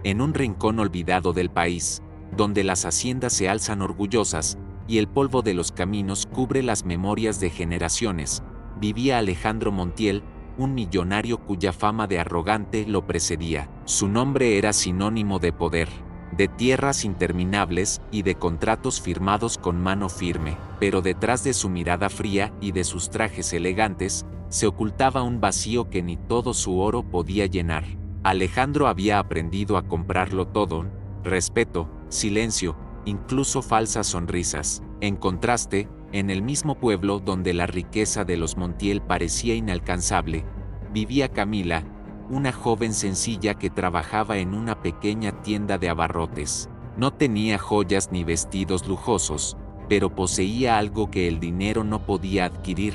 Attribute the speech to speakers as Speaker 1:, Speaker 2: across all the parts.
Speaker 1: en un rincón olvidado del país, donde las haciendas se alzan orgullosas, y el polvo de los caminos cubre las memorias de generaciones, vivía Alejandro Montiel, un millonario cuya fama de arrogante lo precedía. Su nombre era sinónimo de poder, de tierras interminables y de contratos firmados con mano firme, pero detrás de su mirada fría y de sus trajes elegantes, se ocultaba un vacío que ni todo su oro podía llenar. Alejandro había aprendido a comprarlo todo: respeto, silencio, incluso falsas sonrisas. En contraste, en el mismo pueblo donde la riqueza de los Montiel parecía inalcanzable, vivía Camila, una joven sencilla que trabajaba en una pequeña tienda de abarrotes. No tenía joyas ni vestidos lujosos, pero poseía algo que el dinero no podía adquirir: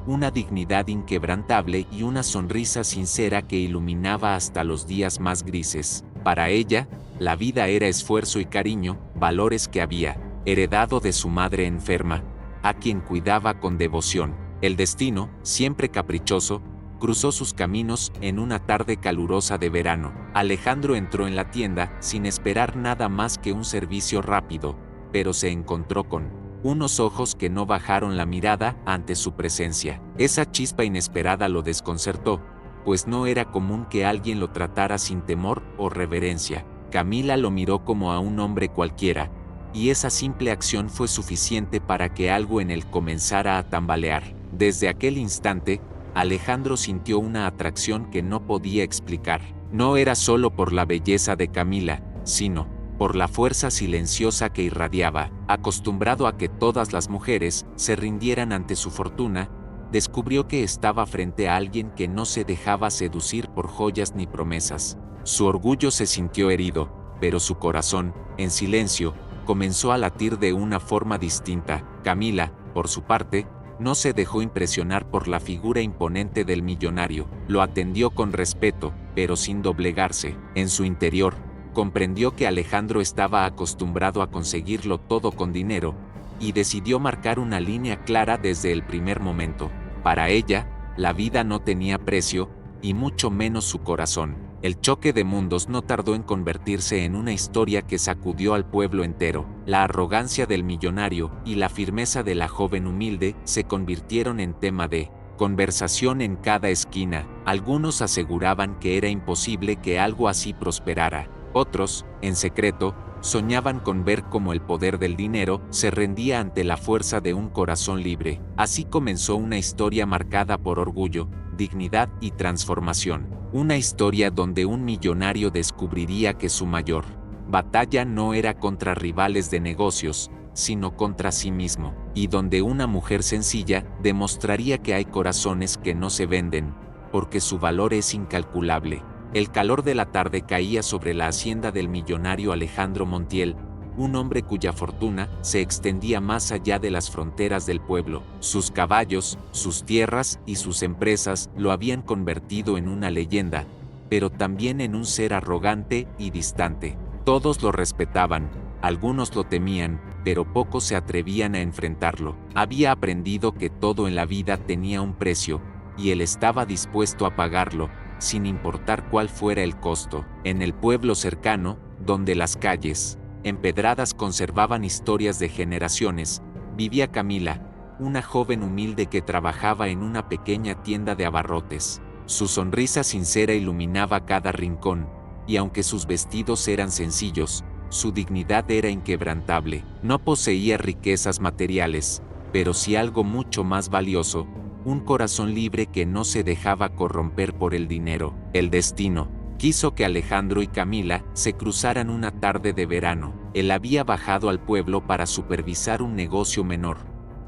Speaker 1: una dignidad inquebrantable y una sonrisa sincera que iluminaba hasta los días más grises. Para ella, la vida era esfuerzo y cariño, valores que había heredado de su madre enferma, a quien cuidaba con devoción. El destino, siempre caprichoso, cruzó sus caminos en una tarde calurosa de verano. Alejandro entró en la tienda sin esperar nada más que un servicio rápido, pero se encontró con unos ojos que no bajaron la mirada ante su presencia. Esa chispa inesperada lo desconcertó, pues no era común que alguien lo tratara sin temor o reverencia. Camila lo miró como a un hombre cualquiera, y esa simple acción fue suficiente para que algo en él comenzara a tambalear. Desde aquel instante, Alejandro sintió una atracción que no podía explicar. No era solo por la belleza de Camila, sino por la fuerza silenciosa que irradiaba. Acostumbrado a que todas las mujeres se rindieran ante su fortuna, descubrió que estaba frente a alguien que no se dejaba seducir por joyas ni promesas. Su orgullo se sintió herido, pero su corazón, en silencio, comenzó a latir de una forma distinta. Camila, por su parte, no se dejó impresionar por la figura imponente del millonario. Lo atendió con respeto, pero sin doblegarse. En su interior, comprendió que Alejandro estaba acostumbrado a conseguirlo todo con dinero, y decidió marcar una línea clara desde el primer momento. Para ella, la vida no tenía precio, y mucho menos su corazón. El choque de mundos no tardó en convertirse en una historia que sacudió al pueblo entero. La arrogancia del millonario y la firmeza de la joven humilde se convirtieron en tema de conversación en cada esquina. Algunos aseguraban que era imposible que algo así prosperara. Otros, en secreto, soñaban con ver cómo el poder del dinero se rendía ante la fuerza de un corazón libre. Así comenzó una historia marcada por orgullo, dignidad y transformación. Una historia donde un millonario descubriría que su mayor batalla no era contra rivales de negocios, sino contra sí mismo, y donde una mujer sencilla demostraría que hay corazones que no se venden, porque su valor es incalculable. El calor de la tarde caía sobre la hacienda del millonario Alejandro Montiel, un hombre cuya fortuna se extendía más allá de las fronteras del pueblo. Sus caballos, sus tierras y sus empresas lo habían convertido en una leyenda, pero también en un ser arrogante y distante. Todos lo respetaban, algunos lo temían, pero pocos se atrevían a enfrentarlo. Había aprendido que todo en la vida tenía un precio, y él estaba dispuesto a pagarlo, sin importar cuál fuera el costo. En el pueblo cercano, donde las calles empedradas conservaban historias de generaciones, vivía Camila, una joven humilde que trabajaba en una pequeña tienda de abarrotes. Su sonrisa sincera iluminaba cada rincón, y aunque sus vestidos eran sencillos, su dignidad era inquebrantable. No poseía riquezas materiales, pero sí algo mucho más valioso: un corazón libre que no se dejaba corromper por el dinero. El destino quiso que Alejandro y Camila se cruzaran una tarde de verano. Él había bajado al pueblo para supervisar un negocio menor,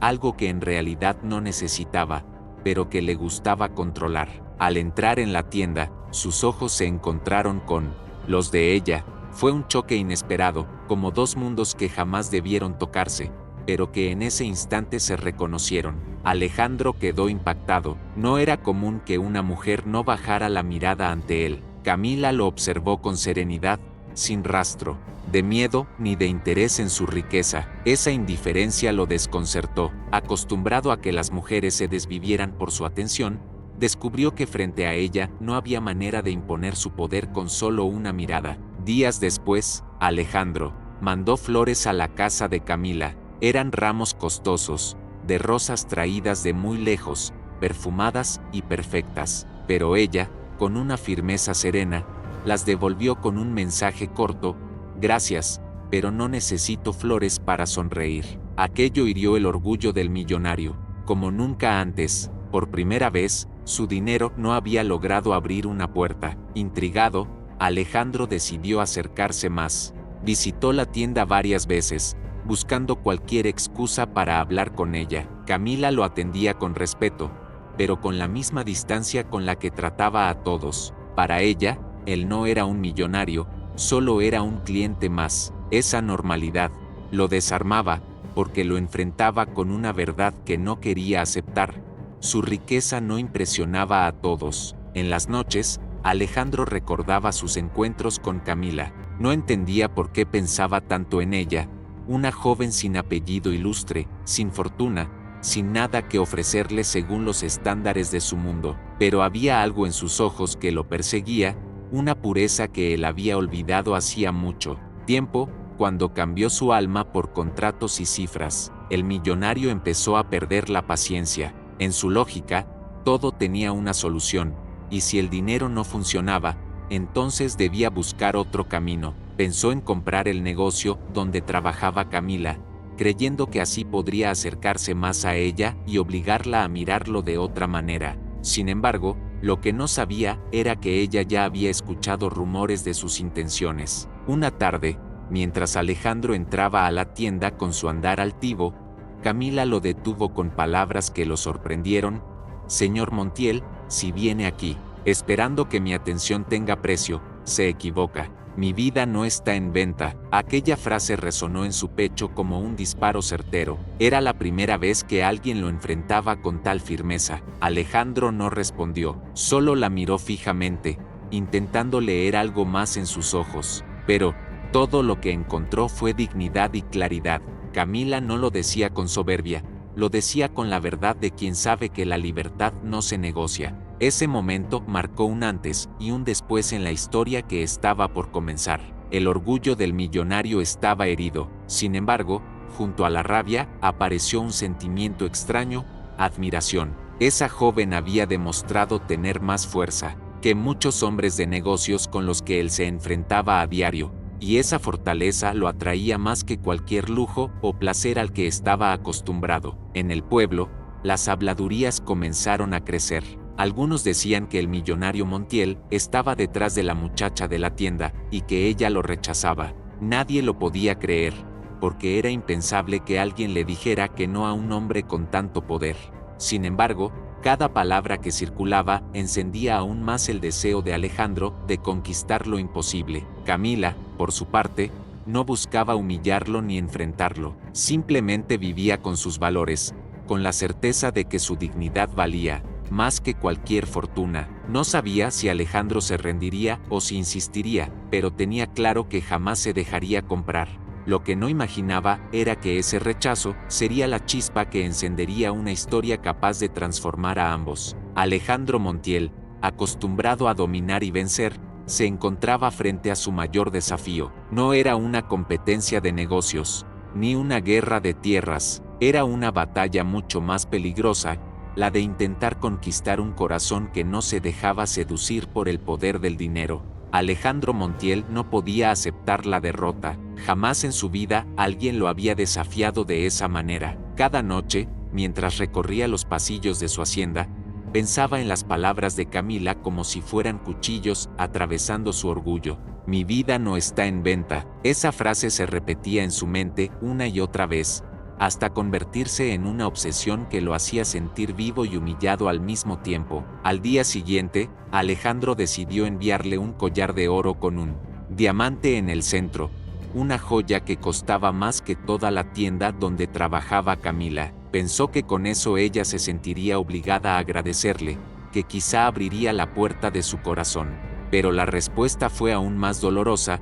Speaker 1: algo que en realidad no necesitaba, pero que le gustaba controlar. Al entrar en la tienda, sus ojos se encontraron con los de ella. Fue un choque inesperado, como dos mundos que jamás debieron tocarse, pero que en ese instante se reconocieron. Alejandro quedó impactado. No era común que una mujer no bajara la mirada ante él. Camila lo observó con serenidad, sin rastro de miedo ni de interés en su riqueza. Esa indiferencia lo desconcertó. Acostumbrado a que las mujeres se desvivieran por su atención, descubrió que frente a ella no había manera de imponer su poder con solo una mirada. Días después, Alejandro mandó flores a la casa de Camila. Eran ramos costosos, de rosas traídas de muy lejos, perfumadas y perfectas, pero ella, con una firmeza serena, las devolvió con un mensaje corto: gracias, pero no necesito flores para sonreír. Aquello hirió el orgullo del millonario. Como nunca antes, por primera vez, su dinero no había logrado abrir una puerta. Intrigado, Alejandro decidió acercarse más. Visitó la tienda varias veces, buscando cualquier excusa para hablar con ella. Camila lo atendía con respeto, pero con la misma distancia con la que trataba a todos. Para ella, él no era un millonario, solo era un cliente más. Esa normalidad lo desarmaba, porque lo enfrentaba con una verdad que no quería aceptar. Su riqueza no impresionaba a todos. En las noches, Alejandro recordaba sus encuentros con Camila. No entendía por qué pensaba tanto en ella, una joven sin apellido ilustre, sin fortuna, sin nada que ofrecerle según los estándares de su mundo. Pero había algo en sus ojos que lo perseguía, una pureza que él había olvidado hacía mucho tiempo. Cuando cambió su alma por contratos y cifras, el millonario empezó a perder la paciencia. En su lógica, todo tenía una solución, y si el dinero no funcionaba, entonces debía buscar otro camino. Pensó en comprar el negocio donde trabajaba Camila, creyendo que así podría acercarse más a ella y obligarla a mirarlo de otra manera. Sin embargo, lo que no sabía era que ella ya había escuchado rumores de sus intenciones. Una tarde, mientras Alejandro entraba a la tienda con su andar altivo, Camila lo detuvo con palabras que lo sorprendieron. Señor Montiel, si viene aquí, esperando que mi atención tenga precio, se equivoca. Mi vida no está en venta. Aquella frase resonó en su pecho como un disparo certero. Era la primera vez que alguien lo enfrentaba con tal firmeza. Alejandro no respondió, solo la miró fijamente, intentando leer algo más en sus ojos. Pero todo lo que encontró fue dignidad y claridad. Camila no lo decía con soberbia, lo decía con la verdad de quien sabe que la libertad no se negocia. Ese momento marcó un antes y un después en la historia que estaba por comenzar. El orgullo del millonario estaba herido. Sin embargo, junto a la rabia, apareció un sentimiento extraño: admiración. Esa joven había demostrado tener más fuerza que muchos hombres de negocios con los que él se enfrentaba a diario, y esa fortaleza lo atraía más que cualquier lujo o placer al que estaba acostumbrado. En el pueblo, las habladurías comenzaron a crecer. Algunos decían que el millonario Montiel estaba detrás de la muchacha de la tienda y que ella lo rechazaba. Nadie lo podía creer, porque era impensable que alguien le dijera que no a un hombre con tanto poder. Sin embargo, cada palabra que circulaba encendía aún más el deseo de Alejandro de conquistar lo imposible. Camila, por su parte, no buscaba humillarlo ni enfrentarlo. Simplemente vivía con sus valores, con la certeza de que su dignidad valía más que cualquier fortuna. No sabía si Alejandro se rendiría o si insistiría, pero tenía claro que jamás se dejaría comprar. Lo que no imaginaba era que ese rechazo sería la chispa que encendería una historia capaz de transformar a ambos. Alejandro Montiel, acostumbrado a dominar y vencer, se encontraba frente a su mayor desafío. No era una competencia de negocios, ni una guerra de tierras, era una batalla mucho más peligrosa, la de intentar conquistar un corazón que no se dejaba seducir por el poder del dinero. Alejandro Montiel no podía aceptar la derrota. Jamás en su vida alguien lo había desafiado de esa manera. Cada noche, mientras recorría los pasillos de su hacienda, pensaba en las palabras de Camila como si fueran cuchillos atravesando su orgullo. Mi vida no está en venta. Esa frase se repetía en su mente una y otra vez, hasta convertirse en una obsesión que lo hacía sentir vivo y humillado al mismo tiempo. Al día siguiente, Alejandro decidió enviarle un collar de oro con un diamante en el centro, una joya que costaba más que toda la tienda donde trabajaba Camila. Pensó que con eso ella se sentiría obligada a agradecerle, que quizá abriría la puerta de su corazón. Pero la respuesta fue aún más dolorosa.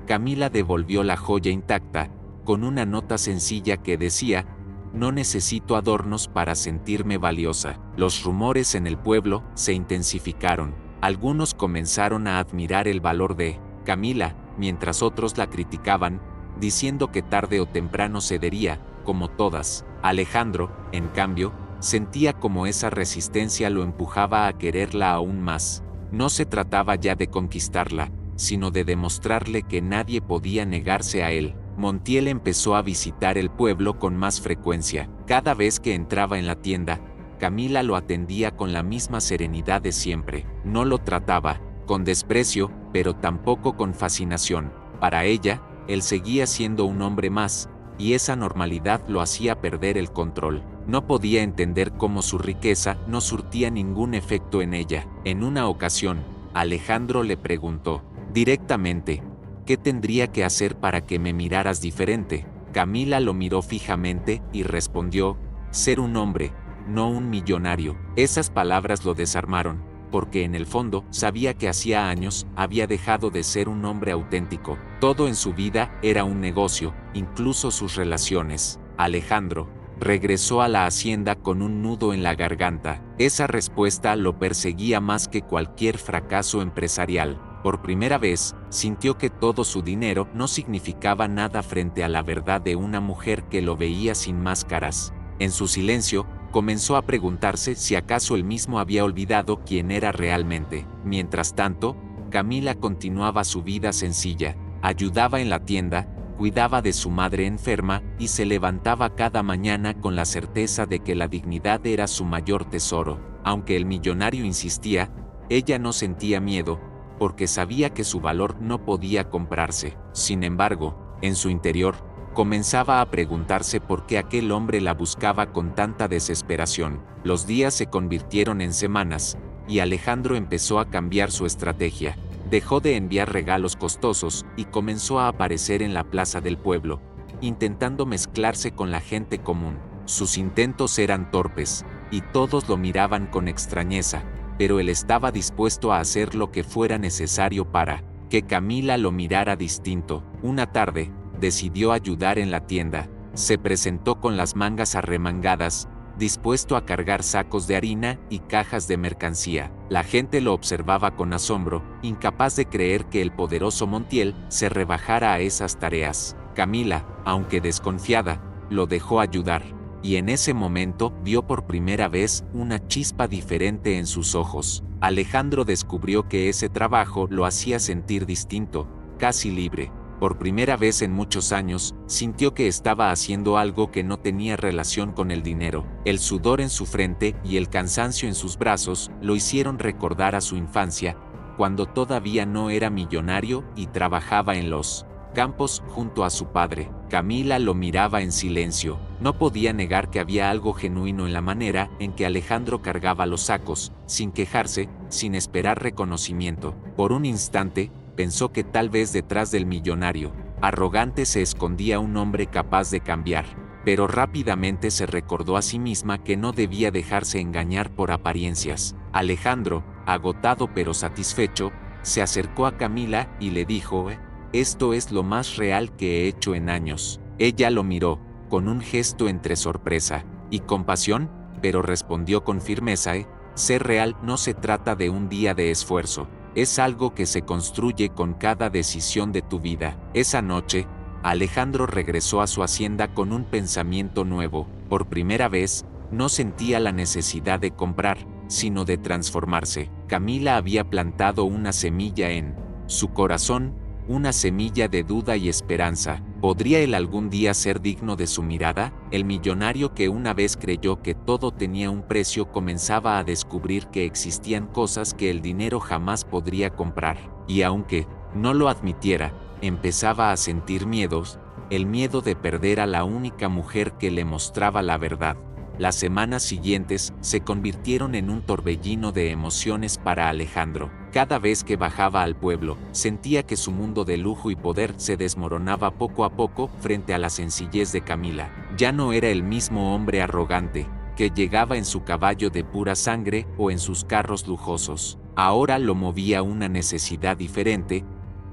Speaker 1: Camila devolvió la joya intacta, con una nota sencilla que decía: no necesito adornos para sentirme valiosa. Los rumores en el pueblo se intensificaron. Algunos comenzaron a admirar el valor de Camila, mientras otros la criticaban, diciendo que tarde o temprano cedería, como todas. Alejandro, en cambio, sentía como esa resistencia lo empujaba a quererla aún más. No se trataba ya de conquistarla, sino de demostrarle que nadie podía negarse a él. Montiel empezó a visitar el pueblo con más frecuencia. Cada vez que entraba en la tienda, Camila lo atendía con la misma serenidad de siempre. No lo trataba con desprecio, pero tampoco con fascinación. Para ella, él seguía siendo un hombre más, y esa normalidad lo hacía perder el control. No podía entender cómo su riqueza no surtía ningún efecto en ella. En una ocasión, Alejandro le preguntó directamente: ¿qué tendría que hacer para que me miraras diferente? Camila lo miró fijamente y respondió: ser un hombre, no un millonario. Esas palabras lo desarmaron, porque en el fondo sabía que hacía años había dejado de ser un hombre auténtico. Todo en su vida era un negocio, incluso sus relaciones. Alejandro regresó a la hacienda con un nudo en la garganta. Esa respuesta lo perseguía más que cualquier fracaso empresarial. Por primera vez, sintió que todo su dinero no significaba nada frente a la verdad de una mujer que lo veía sin máscaras. En su silencio, comenzó a preguntarse si acaso él mismo había olvidado quién era realmente. Mientras tanto, Camila continuaba su vida sencilla, ayudaba en la tienda, cuidaba de su madre enferma y se levantaba cada mañana con la certeza de que la dignidad era su mayor tesoro. Aunque el millonario insistía, ella no sentía miedo, porque sabía que su valor no podía comprarse. Sin embargo, en su interior, comenzaba a preguntarse por qué aquel hombre la buscaba con tanta desesperación. Los días se convirtieron en semanas, y Alejandro empezó a cambiar su estrategia. Dejó de enviar regalos costosos y comenzó a aparecer en la plaza del pueblo, intentando mezclarse con la gente común. Sus intentos eran torpes, y todos lo miraban con extrañeza, pero él estaba dispuesto a hacer lo que fuera necesario para que Camila lo mirara distinto. Una tarde, decidió ayudar en la tienda. Se presentó con las mangas arremangadas, dispuesto a cargar sacos de harina y cajas de mercancía. La gente lo observaba con asombro, incapaz de creer que el poderoso Montiel se rebajara a esas tareas. Camila, aunque desconfiada, lo dejó ayudar, y en ese momento vio por primera vez una chispa diferente en sus ojos. Alejandro descubrió que ese trabajo lo hacía sentir distinto, casi libre. Por primera vez en muchos años, sintió que estaba haciendo algo que no tenía relación con el dinero. El sudor en su frente y el cansancio en sus brazos lo hicieron recordar a su infancia, cuando todavía no era millonario y trabajaba en los campos junto a su padre. Camila lo miraba en silencio. No podía negar que había algo genuino en la manera en que Alejandro cargaba los sacos, sin quejarse, sin esperar reconocimiento. Por un instante, pensó que tal vez detrás del millonario arrogante se escondía un hombre capaz de cambiar, pero rápidamente se recordó a sí misma que no debía dejarse engañar por apariencias. Alejandro, agotado pero satisfecho, se acercó a Camila y le dijo: esto es lo más real que he hecho en años. Ella lo miró, con un gesto entre sorpresa y compasión, pero respondió con firmeza: ser real no se trata de un día de esfuerzo. Es algo que se construye con cada decisión de tu vida. Esa noche, Alejandro regresó a su hacienda con un pensamiento nuevo. Por primera vez, no sentía la necesidad de comprar, sino de transformarse. Camila había plantado una semilla en su corazón, una semilla de duda y esperanza. ¿Podría él algún día ser digno de su mirada? El millonario que una vez creyó que todo tenía un precio comenzaba a descubrir que existían cosas que el dinero jamás podría comprar. Y aunque no lo admitiera, empezaba a sentir miedos, el miedo de perder a la única mujer que le mostraba la verdad. Las semanas siguientes se convirtieron en un torbellino de emociones para Alejandro. Cada vez que bajaba al pueblo, sentía que su mundo de lujo y poder se desmoronaba poco a poco frente a la sencillez de Camila. Ya no era el mismo hombre arrogante, que llegaba en su caballo de pura sangre o en sus carros lujosos. Ahora lo movía una necesidad diferente: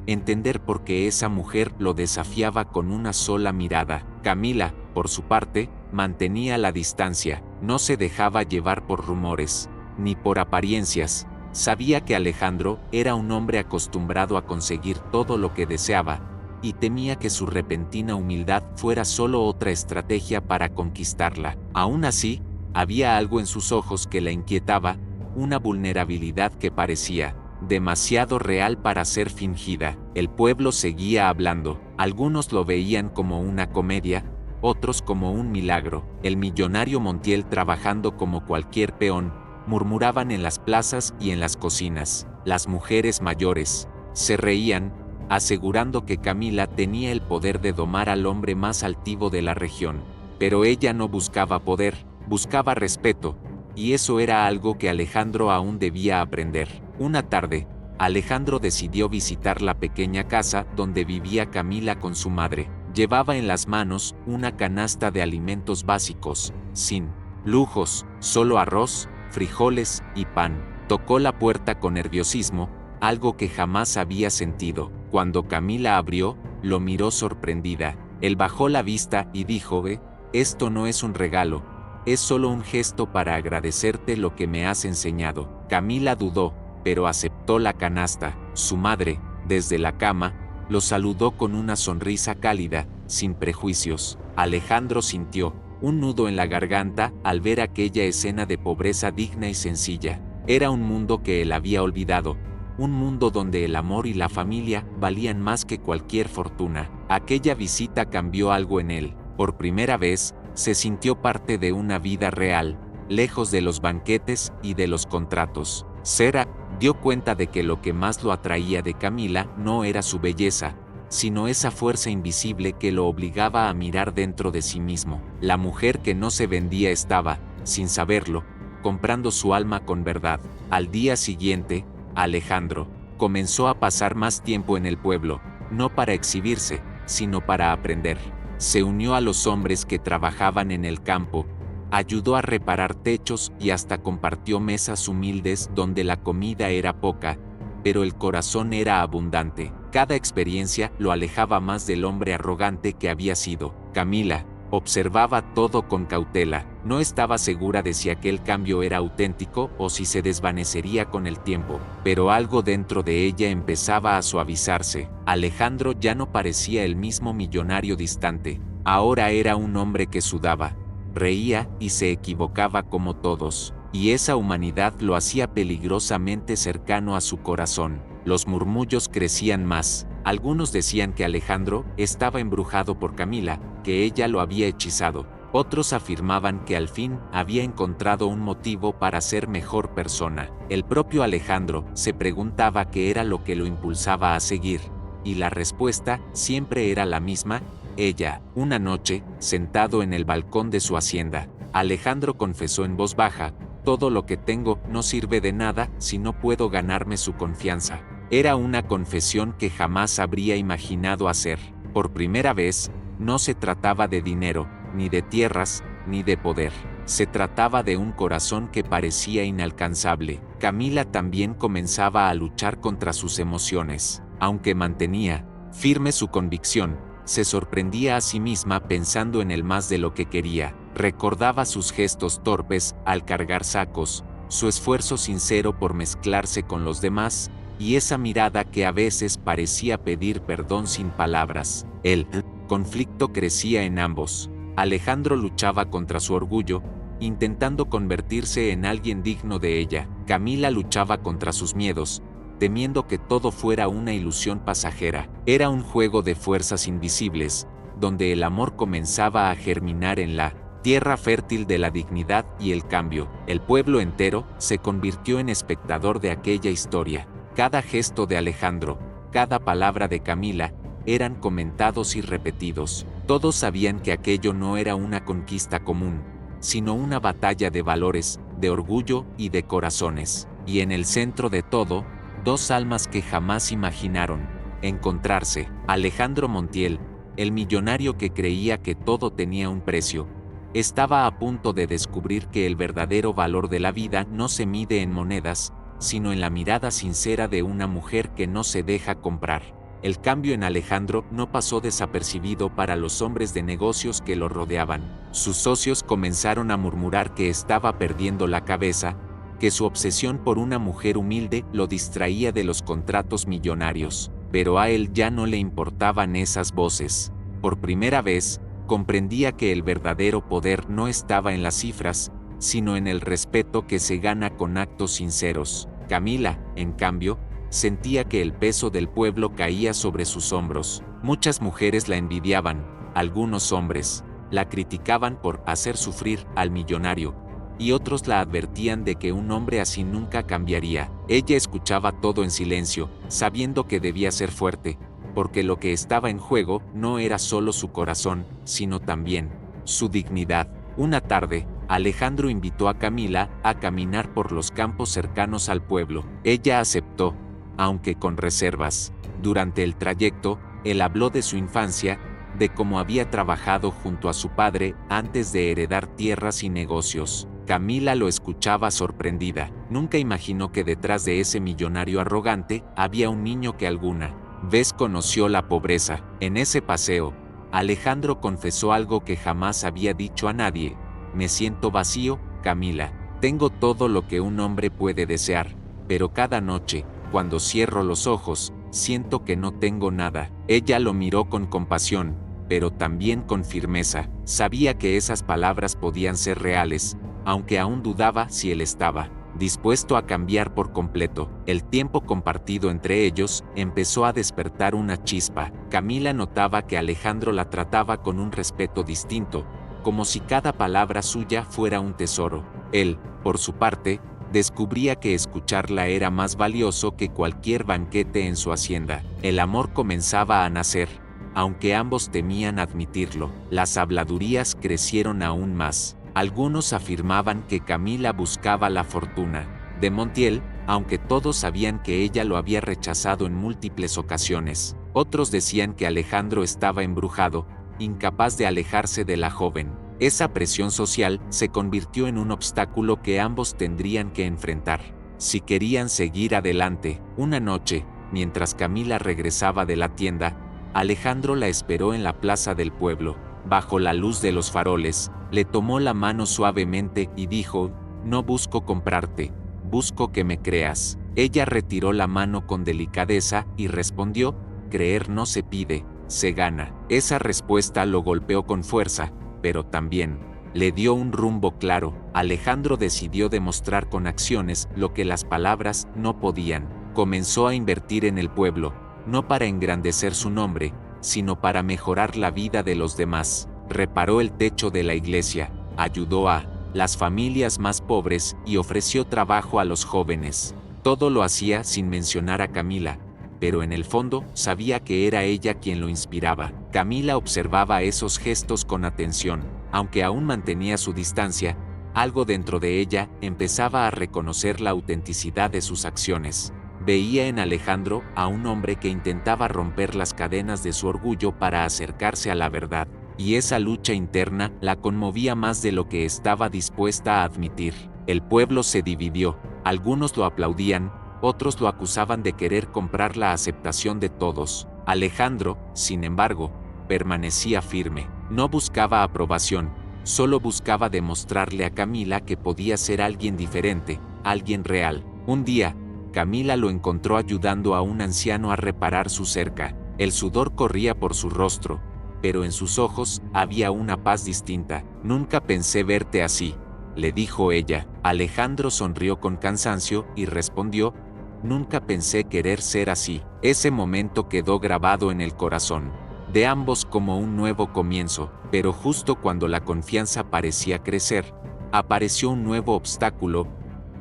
Speaker 1: entender por qué esa mujer lo desafiaba con una sola mirada. Camila, por su parte, mantenía la distancia, no se dejaba llevar por rumores, ni por apariencias, Sabía que Alejandro era un hombre acostumbrado a conseguir todo lo que deseaba, y temía que su repentina humildad fuera solo otra estrategia para conquistarla. Aún así, había algo en sus ojos que la inquietaba, una vulnerabilidad que parecía demasiado real para ser fingida. El pueblo seguía hablando. Algunos lo veían como una comedia, otros como un milagro. El millonario Montiel, trabajando como cualquier peón, murmuraban en las plazas y en las cocinas. Las mujeres mayores se reían, asegurando que Camila tenía el poder de domar al hombre más altivo de la región. Pero ella no buscaba poder, buscaba respeto, y eso era algo que Alejandro aún debía aprender. Una tarde, Alejandro decidió visitar la pequeña casa donde vivía Camila con su madre. Llevaba en las manos una canasta de alimentos básicos, sin lujos, solo arroz, frijoles y pan. Tocó la puerta con nerviosismo, algo que jamás había sentido. Cuando Camila abrió, lo miró sorprendida. Él bajó la vista y dijo: esto no es un regalo, es solo un gesto para agradecerte lo que me has enseñado. Camila dudó, pero aceptó la canasta. Su madre, desde la cama, lo saludó con una sonrisa cálida, sin prejuicios. Alejandro sintió un nudo en la garganta al ver aquella escena de pobreza digna y sencilla. Era un mundo que él había olvidado, un mundo donde el amor y la familia valían más que cualquier fortuna. Aquella visita cambió algo en él. Por primera vez, se sintió parte de una vida real, lejos de los banquetes y de los contratos. Sera dio cuenta de que lo que más lo atraía de Camila no era su belleza, sino esa fuerza invisible que lo obligaba a mirar dentro de sí mismo. La mujer que no se vendía estaba, sin saberlo, comprando su alma con verdad. Al día siguiente, Alejandro comenzó a pasar más tiempo en el pueblo, no para exhibirse, sino para aprender. Se unió a los hombres que trabajaban en el campo, ayudó a reparar techos y hasta compartió mesas humildes donde la comida era poca, pero el corazón era abundante. Cada experiencia lo alejaba más del hombre arrogante que había sido. Camila observaba todo con cautela. No estaba segura de si aquel cambio era auténtico o si se desvanecería con el tiempo, pero algo dentro de ella empezaba a suavizarse. Alejandro ya no parecía el mismo millonario distante. Ahora era un hombre que sudaba, reía y se equivocaba como todos, y esa humanidad lo hacía peligrosamente cercano a su corazón. Los murmullos crecían más. Algunos decían que Alejandro estaba embrujado por Camila, que ella lo había hechizado. Otros afirmaban que al fin había encontrado un motivo para ser mejor persona. El propio Alejandro se preguntaba qué era lo que lo impulsaba a seguir, y la respuesta siempre era la misma: ella. Una noche, sentado en el balcón de su hacienda, Alejandro confesó en voz baja: todo lo que tengo no sirve de nada si no puedo ganarme su confianza. Era una confesión que jamás habría imaginado hacer. Por primera vez, no se trataba de dinero, ni de tierras, ni de poder. Se trataba de un corazón que parecía inalcanzable. Camila también comenzaba a luchar contra sus emociones. Aunque mantenía firme su convicción, se sorprendía a sí misma pensando en él más de lo que quería. Recordaba sus gestos torpes al cargar sacos, su esfuerzo sincero por mezclarse con los demás, y esa mirada que a veces parecía pedir perdón sin palabras. El conflicto crecía en ambos. Alejandro luchaba contra su orgullo, intentando convertirse en alguien digno de ella. Camila luchaba contra sus miedos, temiendo que todo fuera una ilusión pasajera. Era un juego de fuerzas invisibles, donde el amor comenzaba a germinar en la tierra fértil de la dignidad y el cambio. El pueblo entero se convirtió en espectador de aquella historia. Cada gesto de Alejandro, cada palabra de Camila, eran comentados y repetidos. Todos sabían que aquello no era una conquista común, sino una batalla de valores, de orgullo y de corazones. Y en el centro de todo, dos almas que jamás imaginaron encontrarse. Alejandro Montiel, el millonario que creía que todo tenía un precio, estaba a punto de descubrir que el verdadero valor de la vida no se mide en monedas, sino en la mirada sincera de una mujer que no se deja comprar. El cambio en Alejandro no pasó desapercibido para los hombres de negocios que lo rodeaban. Sus socios comenzaron a murmurar que estaba perdiendo la cabeza, que su obsesión por una mujer humilde lo distraía de los contratos millonarios. Pero a él ya no le importaban esas voces. Por primera vez, comprendía que el verdadero poder no estaba en las cifras, sino en el respeto que se gana con actos sinceros. Camila, en cambio, sentía que el peso del pueblo caía sobre sus hombros. Muchas mujeres la envidiaban, algunos hombres la criticaban por hacer sufrir al millonario, y otros la advertían de que un hombre así nunca cambiaría. Ella escuchaba todo en silencio, sabiendo que debía ser fuerte, porque lo que estaba en juego no era solo su corazón, sino también su dignidad. Una tarde, Alejandro invitó a Camila a caminar por los campos cercanos al pueblo. Ella aceptó, aunque con reservas. Durante el trayecto, él habló de su infancia, de cómo había trabajado junto a su padre antes de heredar tierras y negocios. Camila lo escuchaba sorprendida. Nunca imaginó que detrás de ese millonario arrogante había un niño que alguna vez conoció la pobreza. En ese paseo, Alejandro confesó algo que jamás había dicho a nadie. Me siento vacío, Camila. Tengo todo lo que un hombre puede desear, pero cada noche, cuando cierro los ojos, siento que no tengo nada. Ella lo miró con compasión, pero también con firmeza. Sabía que esas palabras podían ser reales, aunque aún dudaba si él estaba dispuesto a cambiar por completo. El tiempo compartido entre ellos empezó a despertar una chispa. Camila notaba que Alejandro la trataba con un respeto distinto, como si cada palabra suya fuera un tesoro. Él, por su parte, descubría que escucharla era más valioso que cualquier banquete en su hacienda. El amor comenzaba a nacer, aunque ambos temían admitirlo. Las habladurías crecieron aún más. Algunos afirmaban que Camila buscaba la fortuna de Montiel, aunque todos sabían que ella lo había rechazado en múltiples ocasiones. Otros decían que Alejandro estaba embrujado, incapaz de alejarse de la joven. Esa presión social se convirtió en un obstáculo que ambos tendrían que enfrentar si querían seguir adelante. Una noche, mientras Camila regresaba de la tienda, Alejandro la esperó en la plaza del pueblo. Bajo la luz de los faroles, le tomó la mano suavemente y dijo: no busco comprarte, busco que me creas. Ella retiró la mano con delicadeza y respondió: creer no se pide, se gana. Esa respuesta lo golpeó con fuerza, pero también le dio un rumbo claro. Alejandro decidió demostrar con acciones lo que las palabras no podían. Comenzó a invertir en el pueblo, no para engrandecer su nombre, sino para mejorar la vida de los demás. Reparó el techo de la iglesia, ayudó a las familias más pobres y ofreció trabajo a los jóvenes. Todo lo hacía sin mencionar a Camila, pero en el fondo sabía que era ella quien lo inspiraba. Camila observaba esos gestos con atención. Aunque aún mantenía su distancia, algo dentro de ella empezaba a reconocer la autenticidad de sus acciones. Veía en Alejandro a un hombre que intentaba romper las cadenas de su orgullo para acercarse a la verdad, y esa lucha interna la conmovía más de lo que estaba dispuesta a admitir. El pueblo se dividió, algunos lo aplaudían, otros lo acusaban de querer comprar la aceptación de todos. Alejandro, sin embargo, permanecía firme. No buscaba aprobación, solo buscaba demostrarle a Camila que podía ser alguien diferente, alguien real. Un día, Camila lo encontró ayudando a un anciano a reparar su cerca. El sudor corría por su rostro, pero en sus ojos había una paz distinta. Nunca pensé verte así, le dijo ella. Alejandro sonrió con cansancio y respondió: nunca pensé querer ser así. Ese momento quedó grabado en el corazón de ambos como un nuevo comienzo, pero justo cuando la confianza parecía crecer, apareció un nuevo obstáculo.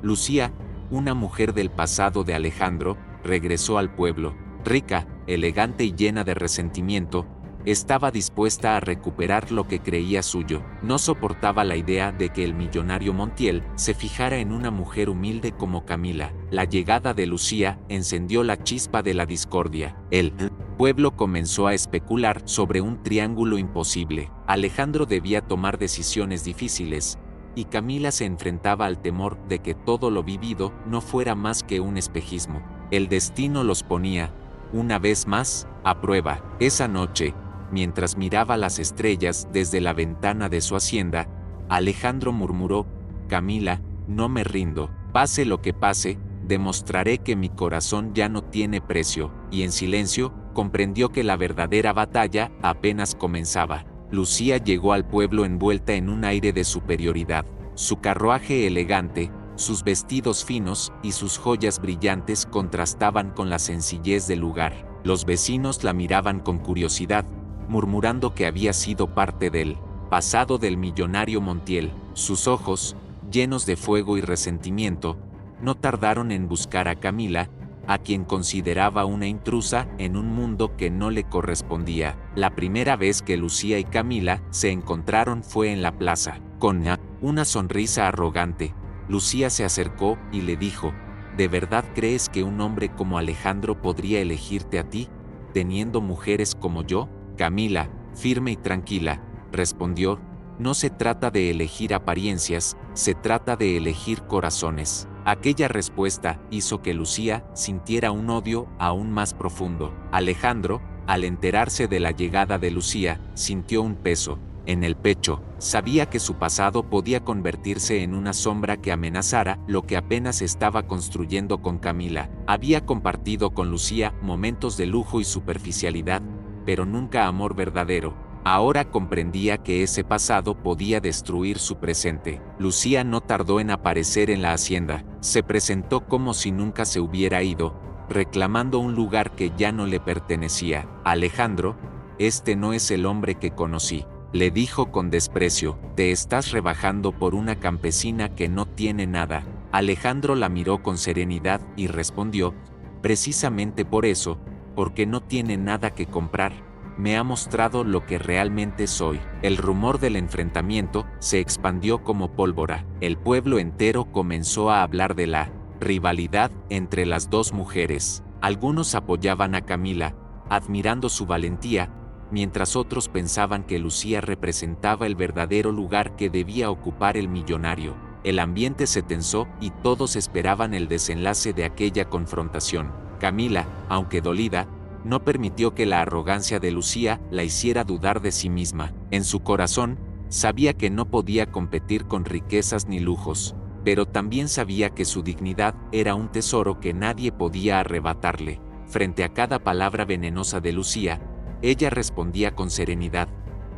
Speaker 1: Lucía, una mujer del pasado de Alejandro, regresó al pueblo. Rica, elegante y llena de resentimiento, estaba dispuesta a recuperar lo que creía suyo. No soportaba la idea de que el millonario Montiel se fijara en una mujer humilde como Camila. La llegada de Lucía encendió la chispa de la discordia. El pueblo comenzó a especular sobre un triángulo imposible. Alejandro debía tomar decisiones difíciles, y Camila se enfrentaba al temor de que todo lo vivido no fuera más que un espejismo. El destino los ponía, una vez más, a prueba. Esa noche, mientras miraba las estrellas desde la ventana de su hacienda, Alejandro murmuró: Camila, no me rindo. Pase lo que pase, demostraré que mi corazón ya no tiene precio, y en silencio, comprendió que la verdadera batalla apenas comenzaba. Lucía llegó al pueblo envuelta en un aire de superioridad. Su carruaje elegante, sus vestidos finos y sus joyas brillantes contrastaban con la sencillez del lugar. Los vecinos la miraban con curiosidad, murmurando que había sido parte del pasado del millonario Montiel. Sus ojos, llenos de fuego y resentimiento, no tardaron en buscar a Camila, a quien consideraba una intrusa en un mundo que no le correspondía. La primera vez que Lucía y Camila se encontraron fue en la plaza. Con una sonrisa arrogante, Lucía se acercó y le dijo: ¿De verdad crees que un hombre como Alejandro podría elegirte a ti, teniendo mujeres como yo? Camila, firme y tranquila, respondió: no se trata de elegir apariencias, se trata de elegir corazones. Aquella respuesta hizo que Lucía sintiera un odio aún más profundo. Alejandro, al enterarse de la llegada de Lucía, sintió un peso en el pecho. Sabía que su pasado podía convertirse en una sombra que amenazara lo que apenas estaba construyendo con Camila. Había compartido con Lucía momentos de lujo y superficialidad, pero nunca amor verdadero. Ahora comprendía que ese pasado podía destruir su presente. Lucía no tardó en aparecer en la hacienda. Se presentó como si nunca se hubiera ido, reclamando un lugar que ya no le pertenecía. Alejandro, este no es el hombre que conocí, le dijo con desprecio. Te estás rebajando por una campesina que no tiene nada. Alejandro la miró con serenidad y respondió: precisamente por eso, porque no tiene nada que comprar. Me ha mostrado lo que realmente soy. El rumor del enfrentamiento se expandió como pólvora. El pueblo entero comenzó a hablar de la rivalidad entre las dos mujeres. Algunos apoyaban a Camila, admirando su valentía, mientras otros pensaban que Lucía representaba el verdadero lugar que debía ocupar el millonario. El ambiente se tensó y todos esperaban el desenlace de aquella confrontación. Camila, aunque dolida, no permitió que la arrogancia de Lucía la hiciera dudar de sí misma. En su corazón, sabía que no podía competir con riquezas ni lujos, pero también sabía que su dignidad era un tesoro que nadie podía arrebatarle. Frente a cada palabra venenosa de Lucía, ella respondía con serenidad,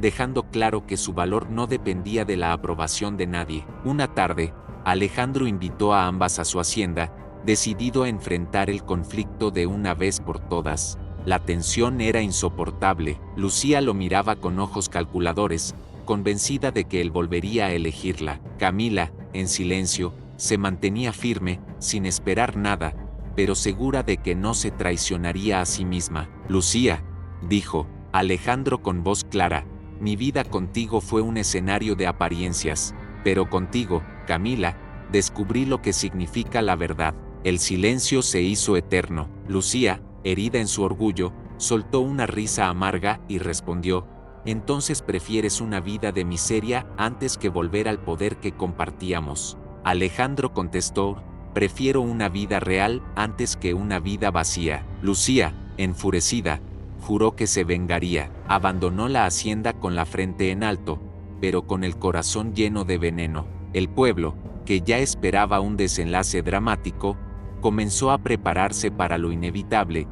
Speaker 1: dejando claro que su valor no dependía de la aprobación de nadie. Una tarde, Alejandro invitó a ambas a su hacienda, decidido a enfrentar el conflicto de una vez por todas. La tensión era insoportable. Lucía lo miraba con ojos calculadores, convencida de que él volvería a elegirla. Camila, en silencio, se mantenía firme, sin esperar nada, pero segura de que no se traicionaría a sí misma. Lucía, dijo Alejandro con voz clara, mi vida contigo fue un escenario de apariencias, pero contigo, Camila, descubrí lo que significa la verdad. El silencio se hizo eterno. Lucía, herida en su orgullo, soltó una risa amarga y respondió: entonces prefieres una vida de miseria antes que volver al poder que compartíamos. Alejandro contestó: prefiero una vida real antes que una vida vacía. Lucía, enfurecida, juró que se vengaría. Abandonó la hacienda con la frente en alto, pero con el corazón lleno de veneno. El pueblo, que ya esperaba un desenlace dramático, comenzó a prepararse para lo inevitable,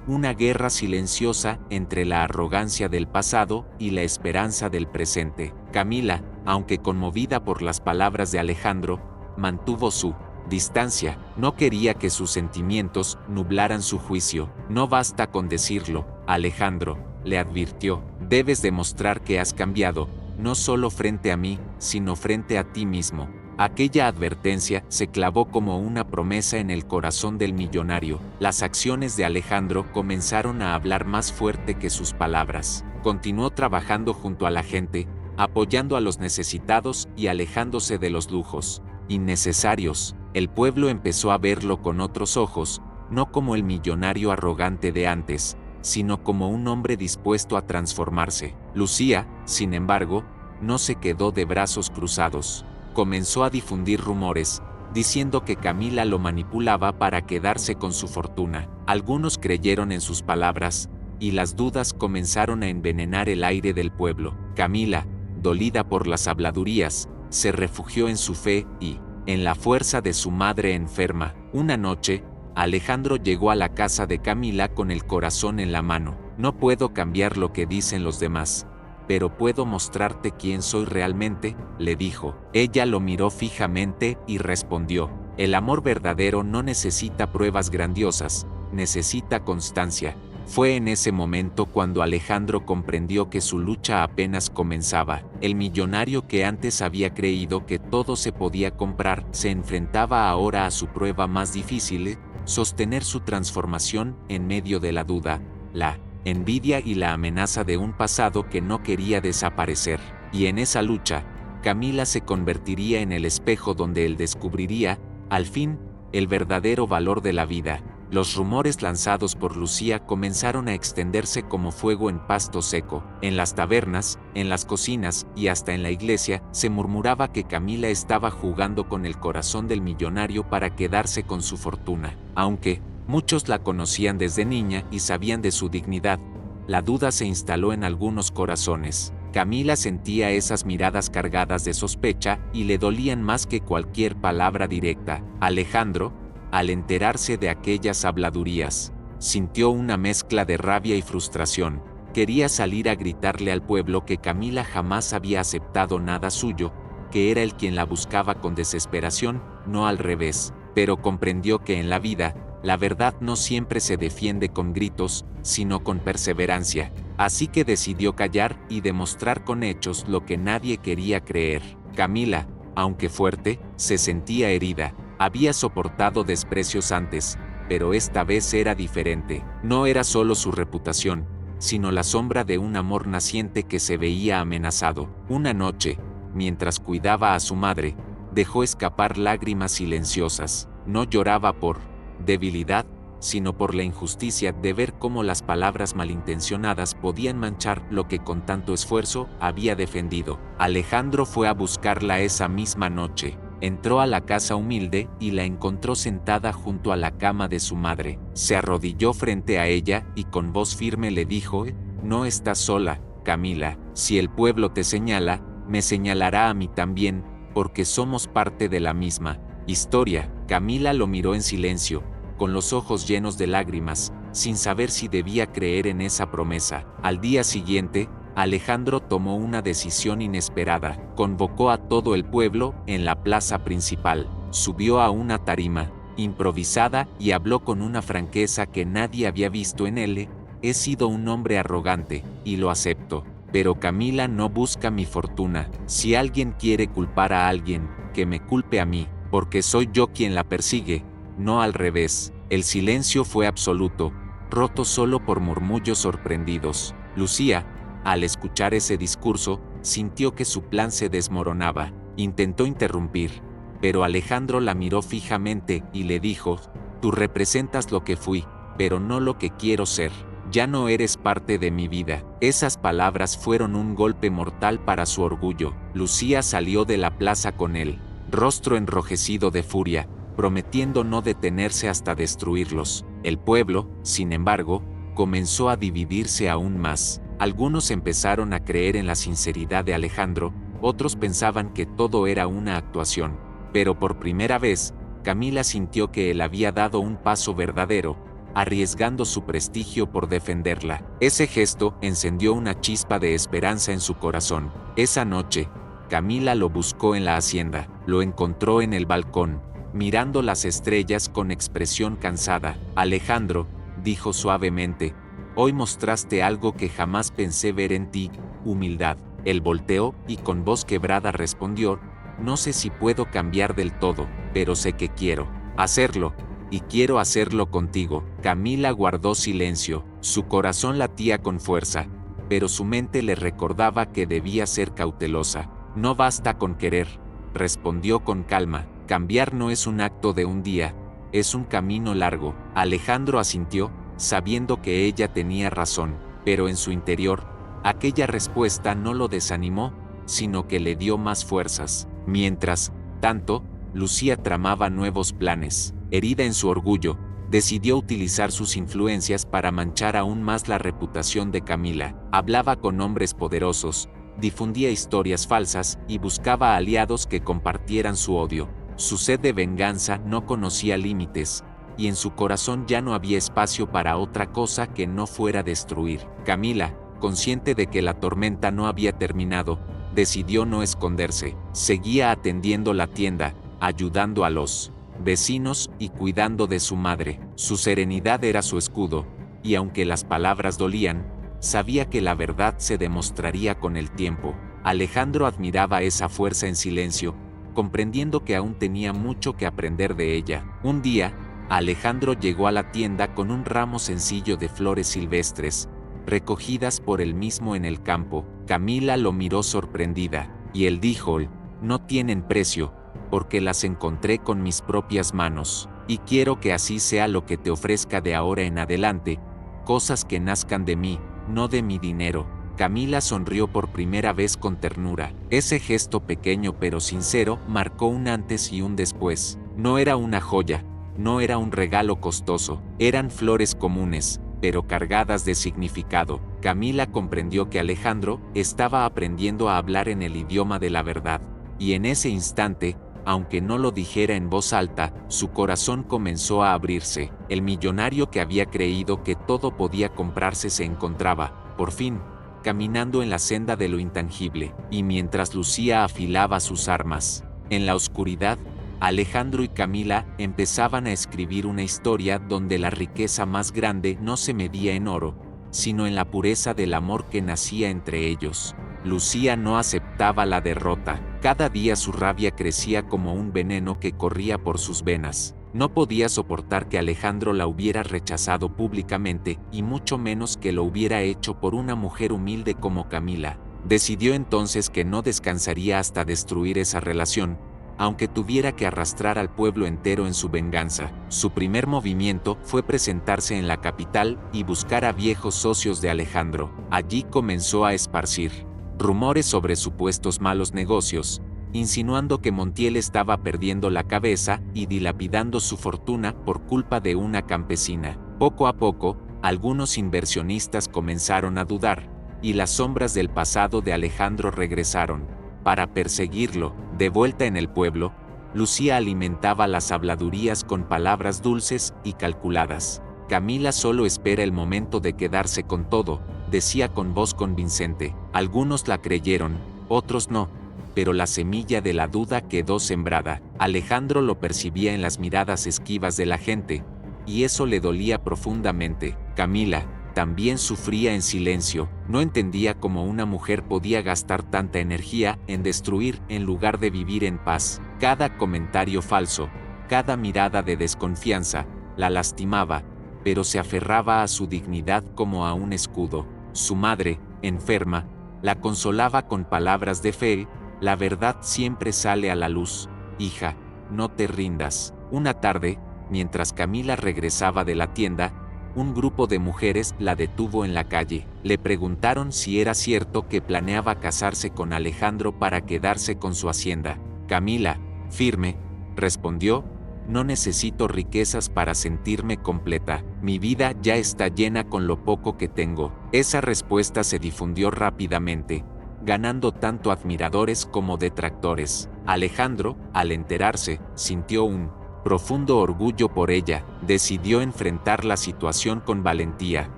Speaker 1: una guerra silenciosa entre la arrogancia del pasado y la esperanza del presente. Camila, aunque conmovida por las palabras de Alejandro, mantuvo su distancia. No quería que sus sentimientos nublaran su juicio. No basta con decirlo, Alejandro, le advirtió. Debes demostrar que has cambiado, no solo frente a mí, sino frente a ti mismo. Aquella advertencia se clavó como una promesa en el corazón del millonario. Las acciones de Alejandro comenzaron a hablar más fuerte que sus palabras. Continuó trabajando junto a la gente, apoyando a los necesitados y alejándose de los lujos innecesarios. El pueblo empezó a verlo con otros ojos, no como el millonario arrogante de antes, sino como un hombre dispuesto a transformarse. Lucía, sin embargo, no se quedó de brazos cruzados. Comenzó a difundir rumores, diciendo que Camila lo manipulaba para quedarse con su fortuna. Algunos creyeron en sus palabras, y las dudas comenzaron a envenenar el aire del pueblo. Camila, dolida por las habladurías, se refugió en su fe y en la fuerza de su madre enferma. Una noche, Alejandro llegó a la casa de Camila con el corazón en la mano. No puedo cambiar lo que dicen los demás, pero puedo mostrarte quién soy realmente, le dijo. Ella lo miró fijamente y respondió: el amor verdadero no necesita pruebas grandiosas, necesita constancia. Fue en ese momento cuando Alejandro comprendió que su lucha apenas comenzaba. El millonario que antes había creído que todo se podía comprar, se enfrentaba ahora a su prueba más difícil: sostener su transformación en medio de la duda, la envidia y la amenaza de un pasado que no quería desaparecer. Y en esa lucha, Camila se convertiría en el espejo donde él descubriría, al fin, el verdadero valor de la vida. Los rumores lanzados por Lucía comenzaron a extenderse como fuego en pasto seco. En las tabernas, en las cocinas y hasta en la iglesia, se murmuraba que Camila estaba jugando con el corazón del millonario para quedarse con su fortuna. Aunque muchos la conocían desde niña y sabían de su dignidad, la duda se instaló en algunos corazones. Camila sentía esas miradas cargadas de sospecha y le dolían más que cualquier palabra directa. Alejandro, al enterarse de aquellas habladurías, sintió una mezcla de rabia y frustración. Quería salir a gritarle al pueblo que Camila jamás había aceptado nada suyo, que era él quien la buscaba con desesperación, no al revés. Pero comprendió que en la vida, la verdad no siempre se defiende con gritos, sino con perseverancia. Así que decidió callar y demostrar con hechos lo que nadie quería creer. Camila, aunque fuerte, se sentía herida. Había soportado desprecios antes, pero esta vez era diferente. No era solo su reputación, sino la sombra de un amor naciente que se veía amenazado. Una noche, mientras cuidaba a su madre, dejó escapar lágrimas silenciosas. No lloraba por debilidad, sino por la injusticia de ver cómo las palabras malintencionadas podían manchar lo que con tanto esfuerzo había defendido. Alejandro fue a buscarla esa misma noche. Entró a la casa humilde y la encontró sentada junto a la cama de su madre. Se arrodilló frente a ella y con voz firme le dijo: no estás sola, Camila. Si el pueblo te señala, me señalará a mí también, porque somos parte de la misma historia. Camila lo miró en silencio, con los ojos llenos de lágrimas, sin saber si debía creer en esa promesa. Al día siguiente, Alejandro tomó una decisión inesperada. Convocó a todo el pueblo en la plaza principal. Subió a una tarima improvisada y habló con una franqueza que nadie había visto en él. He sido un hombre arrogante, y lo acepto. Pero Camila no busca mi fortuna. Si alguien quiere culpar a alguien, que me culpe a mí, porque soy yo quien la persigue, no al revés. El silencio fue absoluto, roto solo por murmullos sorprendidos. Lucía, al escuchar ese discurso, sintió que su plan se desmoronaba. Intentó interrumpir, pero Alejandro la miró fijamente y le dijo: tú representas lo que fui, pero no lo que quiero ser. Ya no eres parte de mi vida. Esas palabras fueron un golpe mortal para su orgullo. Lucía salió de la plaza con él, rostro enrojecido de furia, prometiendo no detenerse hasta destruirlos. El pueblo, sin embargo, comenzó a dividirse aún más. Algunos empezaron a creer en la sinceridad de Alejandro, otros pensaban que todo era una actuación. Pero por primera vez, Camila sintió que él había dado un paso verdadero, arriesgando su prestigio por defenderla. Ese gesto encendió una chispa de esperanza en su corazón. Esa noche, Camila lo buscó en la hacienda. Lo encontró en el balcón, mirando las estrellas con expresión cansada. Alejandro, dijo suavemente, hoy mostraste algo que jamás pensé ver en ti: humildad. Él volteó y con voz quebrada respondió: no sé si puedo cambiar del todo, pero sé que quiero hacerlo, y quiero hacerlo contigo. Camila guardó silencio. Su corazón latía con fuerza, pero su mente le recordaba que debía ser cautelosa. No basta con querer, respondió con calma. Cambiar no es un acto de un día, es un camino largo. Alejandro asintió, sabiendo que ella tenía razón, pero en su interior, aquella respuesta no lo desanimó, sino que le dio más fuerzas. Mientras tanto, Lucía tramaba nuevos planes. Herida en su orgullo, decidió utilizar sus influencias para manchar aún más la reputación de Camila. Hablaba con hombres poderosos, difundía historias falsas y buscaba aliados que compartieran su odio. Su sed de venganza no conocía límites, y en su corazón ya no había espacio para otra cosa que no fuera destruir. Camila, consciente de que la tormenta no había terminado, decidió no esconderse. Seguía atendiendo la tienda, ayudando a los vecinos y cuidando de su madre. Su serenidad era su escudo, y aunque las palabras dolían, sabía que la verdad se demostraría con el tiempo. Alejandro admiraba esa fuerza en silencio, comprendiendo que aún tenía mucho que aprender de ella. Un día, Alejandro llegó a la tienda con un ramo sencillo de flores silvestres, recogidas por él mismo en el campo. Camila lo miró sorprendida, y él dijo: «No tienen precio, porque las encontré con mis propias manos, y quiero que así sea lo que te ofrezca de ahora en adelante, cosas que nazcan de mí, no de mi dinero». Camila sonrió por primera vez con ternura. Ese gesto pequeño pero sincero marcó un antes y un después. No era una joya, no era un regalo costoso, eran flores comunes, pero cargadas de significado. Camila comprendió que Alejandro estaba aprendiendo a hablar en el idioma de la verdad, y en ese instante, aunque no lo dijera en voz alta, su corazón comenzó a abrirse. El millonario que había creído que todo podía comprarse se encontraba, por fin, caminando en la senda de lo intangible, y mientras Lucía afilaba sus armas, en la oscuridad, Alejandro y Camila empezaban a escribir una historia donde la riqueza más grande no se medía en oro, sino en la pureza del amor que nacía entre ellos. Lucía no aceptaba la derrota. Cada día su rabia crecía como un veneno que corría por sus venas. No podía soportar que Alejandro la hubiera rechazado públicamente, y mucho menos que lo hubiera hecho por una mujer humilde como Camila. Decidió entonces que no descansaría hasta destruir esa relación, aunque tuviera que arrastrar al pueblo entero en su venganza. Su primer movimiento fue presentarse en la capital y buscar a viejos socios de Alejandro. Allí comenzó a esparcir rumores sobre supuestos malos negocios, insinuando que Montiel estaba perdiendo la cabeza y dilapidando su fortuna por culpa de una campesina. Poco a poco, algunos inversionistas comenzaron a dudar, y las sombras del pasado de Alejandro regresaron. Para perseguirlo, de vuelta en el pueblo, Lucía alimentaba las habladurías con palabras dulces y calculadas. Camila solo espera el momento de quedarse con todo, decía con voz convincente. Algunos la creyeron, otros no, pero la semilla de la duda quedó sembrada. Alejandro lo percibía en las miradas esquivas de la gente, y eso le dolía profundamente. Camila también sufría en silencio, no entendía cómo una mujer podía gastar tanta energía en destruir en lugar de vivir en paz. Cada comentario falso, cada mirada de desconfianza, la lastimaba, pero se aferraba a su dignidad como a un escudo. Su madre, enferma, la consolaba con palabras de fe: «La verdad siempre sale a la luz, hija, no te rindas». Una tarde, mientras Camila regresaba de la tienda, un grupo de mujeres la detuvo en la calle. Le preguntaron si era cierto que planeaba casarse con Alejandro para quedarse con su hacienda. Camila, firme, respondió: «No necesito riquezas para sentirme completa. Mi vida ya está llena con lo poco que tengo». Esa respuesta se difundió rápidamente, ganando tanto admiradores como detractores. Alejandro, al enterarse, sintió un profundo orgullo por ella. Decidió enfrentar la situación con valentía.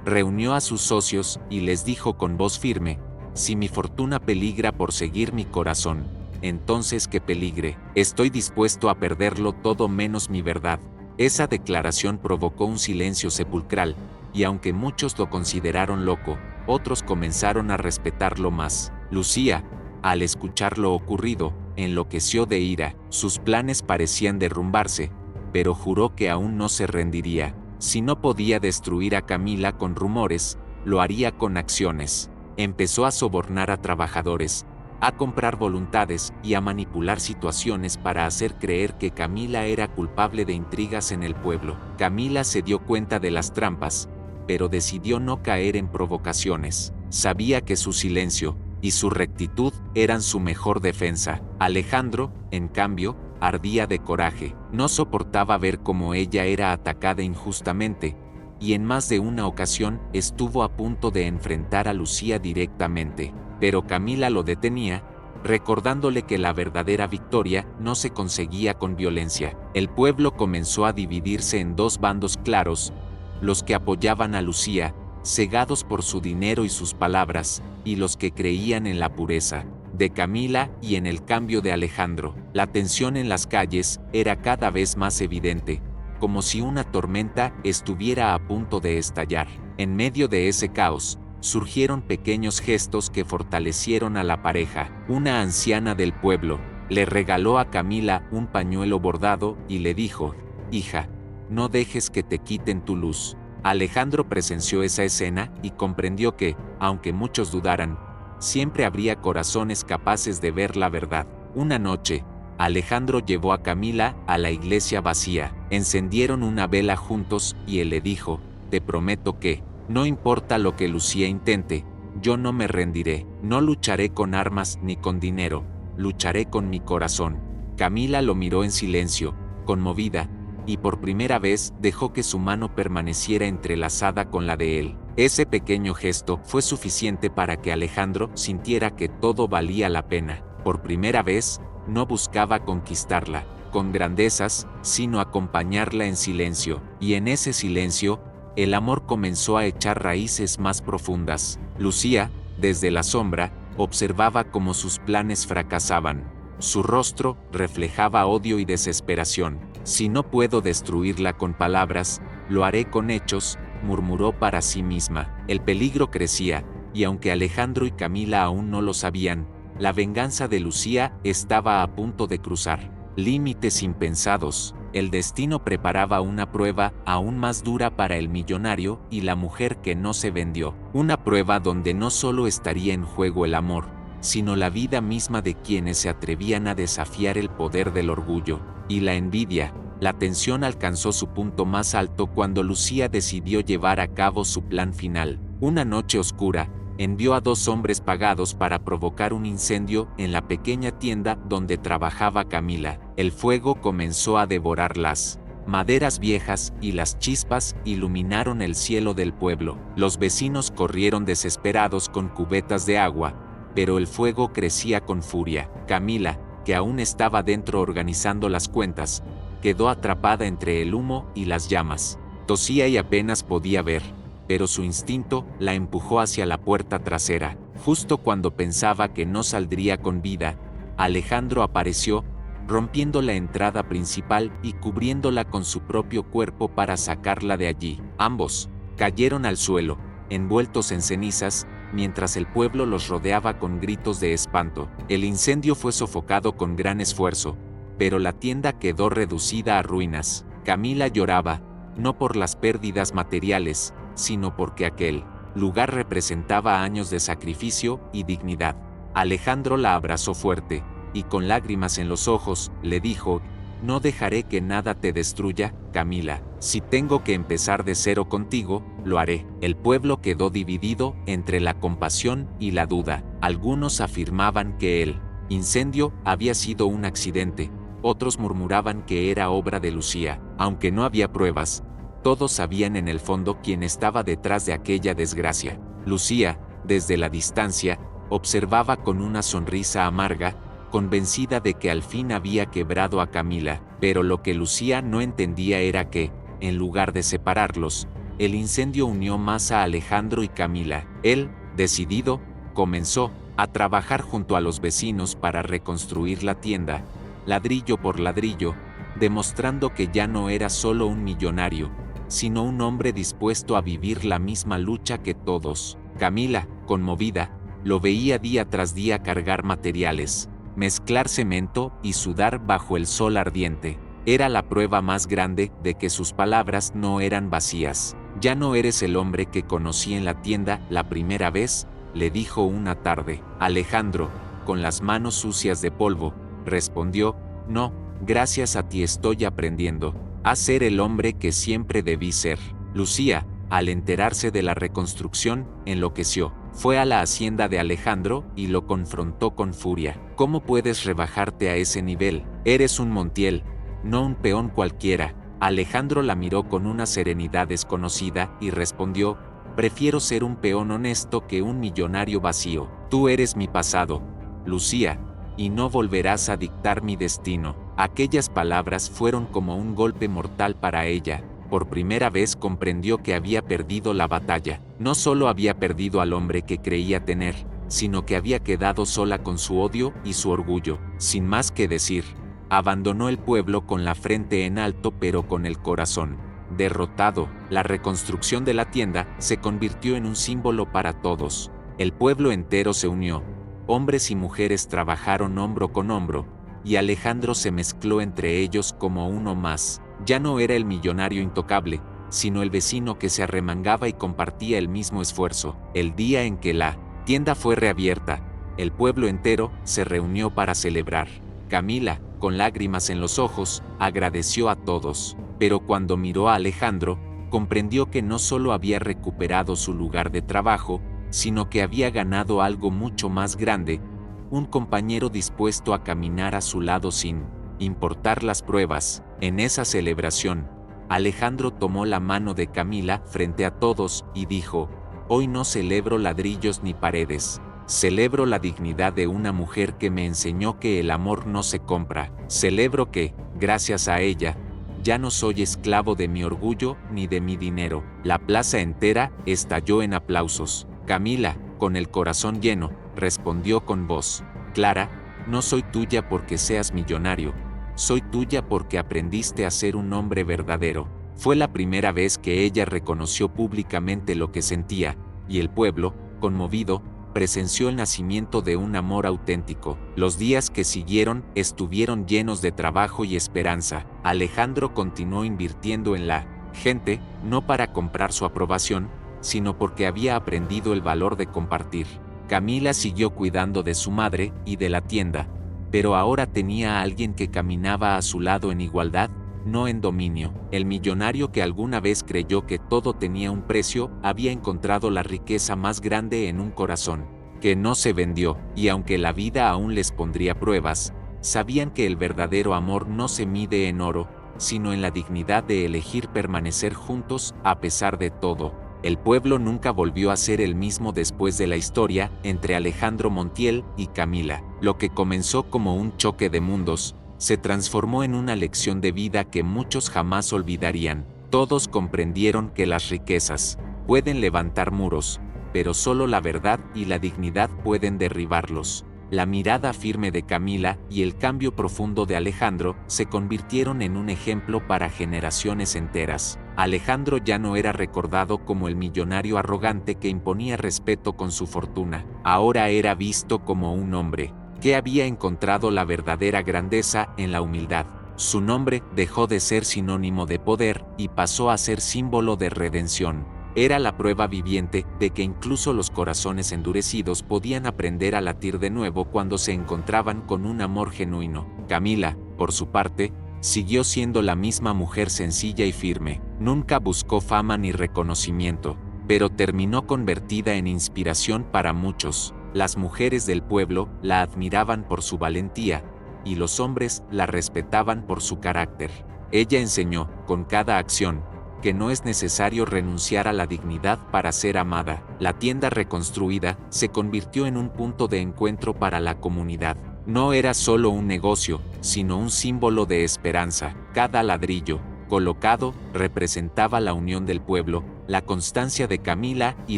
Speaker 1: Reunió a sus socios y les dijo con voz firme: «Si mi fortuna peligra por seguir mi corazón, entonces que peligre. Estoy dispuesto a perderlo todo menos mi verdad». Esa declaración provocó un silencio sepulcral, y aunque muchos lo consideraron loco, otros comenzaron a respetarlo más. Lucía, al escuchar lo ocurrido, enloqueció de ira. Sus planes parecían derrumbarse, pero juró que aún no se rendiría. Si no podía destruir a Camila con rumores, lo haría con acciones. Empezó a sobornar a trabajadores, a comprar voluntades y a manipular situaciones para hacer creer que Camila era culpable de intrigas en el pueblo. Camila se dio cuenta de las trampas, pero decidió no caer en provocaciones. Sabía que su silencio y su rectitud eran su mejor defensa. Alejandro, en cambio, ardía de coraje. No soportaba ver cómo ella era atacada injustamente, y en más de una ocasión estuvo a punto de enfrentar a Lucía directamente. Pero Camila lo detenía, recordándole que la verdadera victoria no se conseguía con violencia. El pueblo comenzó a dividirse en dos bandos claros, los que apoyaban a Lucía, cegados por su dinero y sus palabras, y los que creían en la pureza de Camila y en el cambio de Alejandro. La tensión en las calles era cada vez más evidente, como si una tormenta estuviera a punto de estallar. En medio de ese caos, surgieron pequeños gestos que fortalecieron a la pareja. Una anciana del pueblo le regaló a Camila un pañuelo bordado y le dijo: «Hija, no dejes que te quiten tu luz». Alejandro presenció esa escena y comprendió que, aunque muchos dudaran, siempre habría corazones capaces de ver la verdad. Una noche, Alejandro llevó a Camila a la iglesia vacía. Encendieron una vela juntos y él le dijo: «Te prometo que, no importa lo que Lucía intente, yo no me rendiré. No lucharé con armas ni con dinero, lucharé con mi corazón». Camila lo miró en silencio, conmovida, y por primera vez dejó que su mano permaneciera entrelazada con la de él. Ese pequeño gesto fue suficiente para que Alejandro sintiera que todo valía la pena. Por primera vez, no buscaba conquistarla con grandezas, sino acompañarla en silencio, y en ese silencio, el amor comenzó a echar raíces más profundas. Lucía, desde la sombra, observaba cómo sus planes fracasaban. Su rostro reflejaba odio y desesperación. «Si no puedo destruirla con palabras, lo haré con hechos», murmuró para sí misma. El peligro crecía, y aunque Alejandro y Camila aún no lo sabían, la venganza de Lucía estaba a punto de cruzar límites impensados. El destino preparaba una prueba aún más dura para el millonario y la mujer que no se vendió. Una prueba donde no solo estaría en juego el amor, sino la vida misma de quienes se atrevían a desafiar el poder del orgullo y la envidia. La tensión alcanzó su punto más alto cuando Lucía decidió llevar a cabo su plan final. Una noche oscura, envió a 2 hombres pagados para provocar un incendio en la pequeña tienda donde trabajaba Camila. El fuego comenzó a devorar las maderas viejas y las chispas iluminaron el cielo del pueblo. Los vecinos corrieron desesperados con cubetas de agua, pero el fuego crecía con furia. Camila, que aún estaba dentro organizando las cuentas, quedó atrapada entre el humo y las llamas. Tosía y apenas podía ver, pero su instinto la empujó hacia la puerta trasera. Justo cuando pensaba que no saldría con vida, Alejandro apareció, rompiendo la entrada principal y cubriéndola con su propio cuerpo para sacarla de allí. Ambos cayeron al suelo, envueltos en cenizas, mientras el pueblo los rodeaba con gritos de espanto. El incendio fue sofocado con gran esfuerzo, pero la tienda quedó reducida a ruinas. Camila lloraba, no por las pérdidas materiales, sino porque aquel lugar representaba años de sacrificio y dignidad. Alejandro la abrazó fuerte, y con lágrimas en los ojos, le dijo: «No dejaré que nada te destruya, Camila. Si tengo que empezar de cero contigo, lo haré». El pueblo quedó dividido entre la compasión y la duda. Algunos afirmaban que el incendio había sido un accidente, otros murmuraban que era obra de Lucía. Aunque no había pruebas, todos sabían en el fondo quién estaba detrás de aquella desgracia. Lucía, desde la distancia, observaba con una sonrisa amarga, convencida de que al fin había quebrado a Camila, pero lo que Lucía no entendía era que, en lugar de separarlos, el incendio unió más a Alejandro y Camila. Él, decidido, comenzó a trabajar junto a los vecinos para reconstruir la tienda, ladrillo por ladrillo, demostrando que ya no era solo un millonario, sino un hombre dispuesto a vivir la misma lucha que todos. Camila, conmovida, lo veía día tras día cargar materiales, mezclar cemento y sudar bajo el sol ardiente. Era la prueba más grande de que sus palabras no eran vacías. «Ya no eres el hombre que conocí en la tienda la primera vez», le dijo una tarde. Alejandro, con las manos sucias de polvo, respondió: «No, gracias a ti estoy aprendiendo a ser el hombre que siempre debí ser». Lucía, al enterarse de la reconstrucción, enloqueció. Fue a la hacienda de Alejandro y lo confrontó con furia. «¿Cómo puedes rebajarte a ese nivel? Eres un Montiel, no un peón cualquiera». Alejandro la miró con una serenidad desconocida y respondió: «Prefiero ser un peón honesto que un millonario vacío». «Tú eres mi pasado, Lucía», y no volverás a dictar mi destino. Aquellas palabras fueron como un golpe mortal para ella. Por primera vez comprendió que había perdido la batalla. No solo había perdido al hombre que creía tener, sino que había quedado sola con su odio y su orgullo. Sin más que decir, abandonó el pueblo con la frente en alto pero con el corazón derrotado. La reconstrucción de la tienda se convirtió en un símbolo para todos. El pueblo entero se unió. Hombres y mujeres trabajaron hombro con hombro, y Alejandro se mezcló entre ellos como uno más. Ya no era el millonario intocable, sino el vecino que se arremangaba y compartía el mismo esfuerzo. El día en que la tienda fue reabierta, el pueblo entero se reunió para celebrar. Camila, con lágrimas en los ojos, agradeció a todos, pero cuando miró a Alejandro, comprendió que no solo había recuperado su lugar de trabajo, sino que había ganado algo mucho más grande, un compañero dispuesto a caminar a su lado sin importar las pruebas. En esa celebración, Alejandro tomó la mano de Camila frente a todos y dijo: «Hoy no celebro ladrillos ni paredes, celebro la dignidad de una mujer que me enseñó que el amor no se compra. Celebro que, gracias a ella, ya no soy esclavo de mi orgullo ni de mi dinero». La plaza entera estalló en aplausos. Camila, con el corazón lleno, respondió con voz clara: «No soy tuya porque seas millonario, soy tuya porque aprendiste a ser un hombre verdadero». Fue la primera vez que ella reconoció públicamente lo que sentía, y el pueblo, conmovido, presenció el nacimiento de un amor auténtico. Los días que siguieron estuvieron llenos de trabajo y esperanza. Alejandro continuó invirtiendo en la gente, no para comprar su aprobación, sino porque había aprendido el valor de compartir. Camila siguió cuidando de su madre y de la tienda, pero ahora tenía a alguien que caminaba a su lado en igualdad, no en dominio. El millonario que alguna vez creyó que todo tenía un precio, había encontrado la riqueza más grande en un corazón que no se vendió, y aunque la vida aún les pondría pruebas, sabían que el verdadero amor no se mide en oro, sino en la dignidad de elegir permanecer juntos a pesar de todo. El pueblo nunca volvió a ser el mismo después de la historia entre Alejandro Montiel y Camila. Lo que comenzó como un choque de mundos, se transformó en una lección de vida que muchos jamás olvidarían. Todos comprendieron que las riquezas pueden levantar muros, pero solo la verdad y la dignidad pueden derribarlos. La mirada firme de Camila y el cambio profundo de Alejandro se convirtieron en un ejemplo para generaciones enteras. Alejandro ya no era recordado como el millonario arrogante que imponía respeto con su fortuna. Ahora era visto como un hombre que había encontrado la verdadera grandeza en la humildad. Su nombre dejó de ser sinónimo de poder y pasó a ser símbolo de redención. Era la prueba viviente de que incluso los corazones endurecidos podían aprender a latir de nuevo cuando se encontraban con un amor genuino. Camila, por su parte, siguió siendo la misma mujer sencilla y firme. Nunca buscó fama ni reconocimiento, pero terminó convertida en inspiración para muchos. Las mujeres del pueblo la admiraban por su valentía, y los hombres la respetaban por su carácter. Ella enseñó, con cada acción, que no es necesario renunciar a la dignidad para ser amada. La tienda reconstruida se convirtió en un punto de encuentro para la comunidad. No era solo un negocio, sino un símbolo de esperanza. Cada ladrillo colocado representaba la unión del pueblo, la constancia de Camila y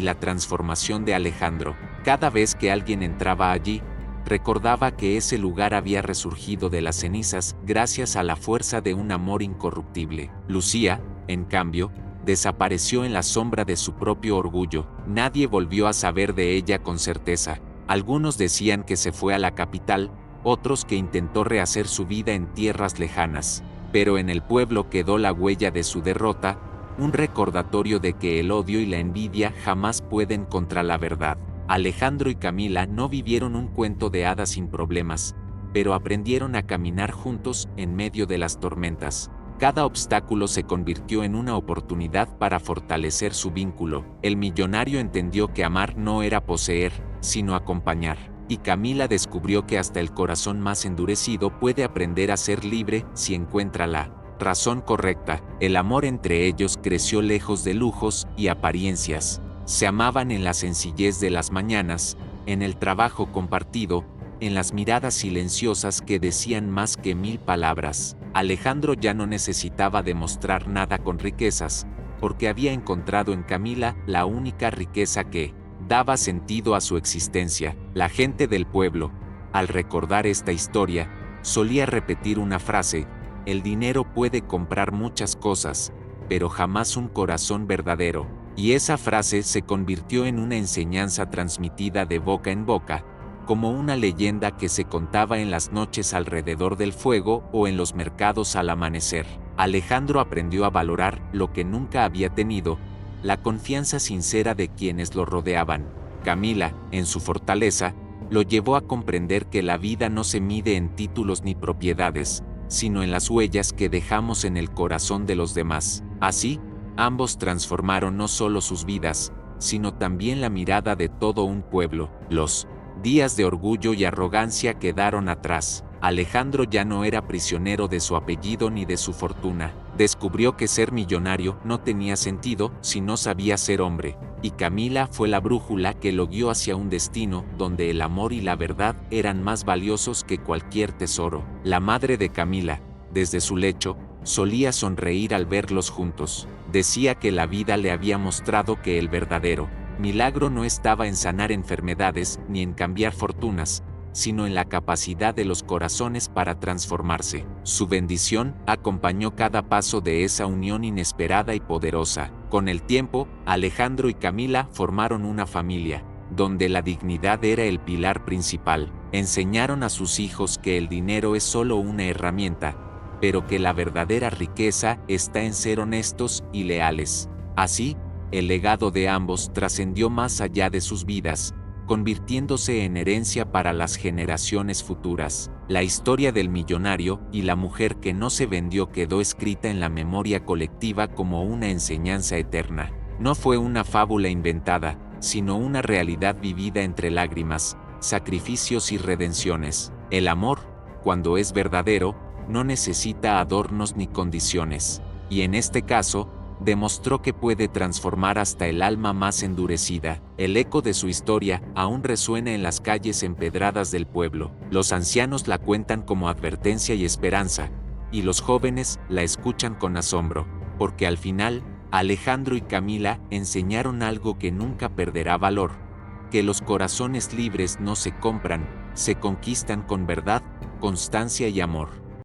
Speaker 1: la transformación de Alejandro. Cada vez que alguien entraba allí, recordaba que ese lugar había resurgido de las cenizas gracias a la fuerza de un amor incorruptible. Lucía, en cambio, desapareció en la sombra de su propio orgullo. Nadie volvió a saber de ella con certeza. Algunos decían que se fue a la capital, otros que intentó rehacer su vida en tierras lejanas. Pero en el pueblo quedó la huella de su derrota, un recordatorio de que el odio y la envidia jamás pueden contra la verdad. Alejandro y Camila no vivieron un cuento de hadas sin problemas, pero aprendieron a caminar juntos en medio de las tormentas. Cada obstáculo se convirtió en una oportunidad para fortalecer su vínculo. El millonario entendió que amar no era poseer, sino acompañar. Y Camila descubrió que hasta el corazón más endurecido puede aprender a ser libre si encuentra la razón correcta. El amor entre ellos creció lejos de lujos y apariencias. Se amaban en la sencillez de las mañanas, en el trabajo compartido en las miradas silenciosas que decían más que 1000 palabras. Alejandro ya no necesitaba demostrar nada con riquezas, porque había encontrado en Camila la única riqueza que daba sentido a su existencia. La gente del pueblo, al recordar esta historia, solía repetir una frase: el dinero puede comprar muchas cosas, pero jamás un corazón verdadero. Y esa frase se convirtió en una enseñanza transmitida de boca en boca, como una leyenda que se contaba en las noches alrededor del fuego o en los mercados al amanecer. Alejandro aprendió a valorar lo que nunca había tenido: la confianza sincera de quienes lo rodeaban. Camila, en su fortaleza, lo llevó a comprender que la vida no se mide en títulos ni propiedades, sino en las huellas que dejamos en el corazón de los demás. Así, ambos transformaron no solo sus vidas, sino también la mirada de todo un pueblo. Los días de orgullo y arrogancia quedaron atrás. Alejandro ya no era prisionero de su apellido ni de su fortuna. Descubrió que ser millonario no tenía sentido si no sabía ser hombre, y Camila fue la brújula que lo guió hacia un destino donde el amor y la verdad eran más valiosos que cualquier tesoro. La madre de Camila, desde su lecho, solía sonreír al verlos juntos. Decía que la vida le había mostrado que el verdadero milagro no estaba en sanar enfermedades ni en cambiar fortunas, sino en la capacidad de los corazones para transformarse. Su bendición acompañó cada paso de esa unión inesperada y poderosa. Con el tiempo, Alejandro y Camila formaron una familia, donde la dignidad era el pilar principal. Enseñaron a sus hijos que el dinero es solo una herramienta, pero que la verdadera riqueza está en ser honestos y leales. Así, el legado de ambos trascendió más allá de sus vidas, convirtiéndose en herencia para las generaciones futuras. La historia del millonario y la mujer que no se vendió quedó escrita en la memoria colectiva como una enseñanza eterna. No fue una fábula inventada, sino una realidad vivida entre lágrimas, sacrificios y redenciones. El amor, cuando es verdadero, no necesita adornos ni condiciones, y en este caso, demostró que puede transformar hasta el alma más endurecida. El eco de su historia aún resuena en las calles empedradas del pueblo. Los ancianos la cuentan como advertencia y esperanza, y los jóvenes la escuchan con asombro, porque al final, Alejandro y Camila enseñaron algo que nunca perderá valor: que los corazones libres no se compran, se conquistan con verdad, constancia y amor.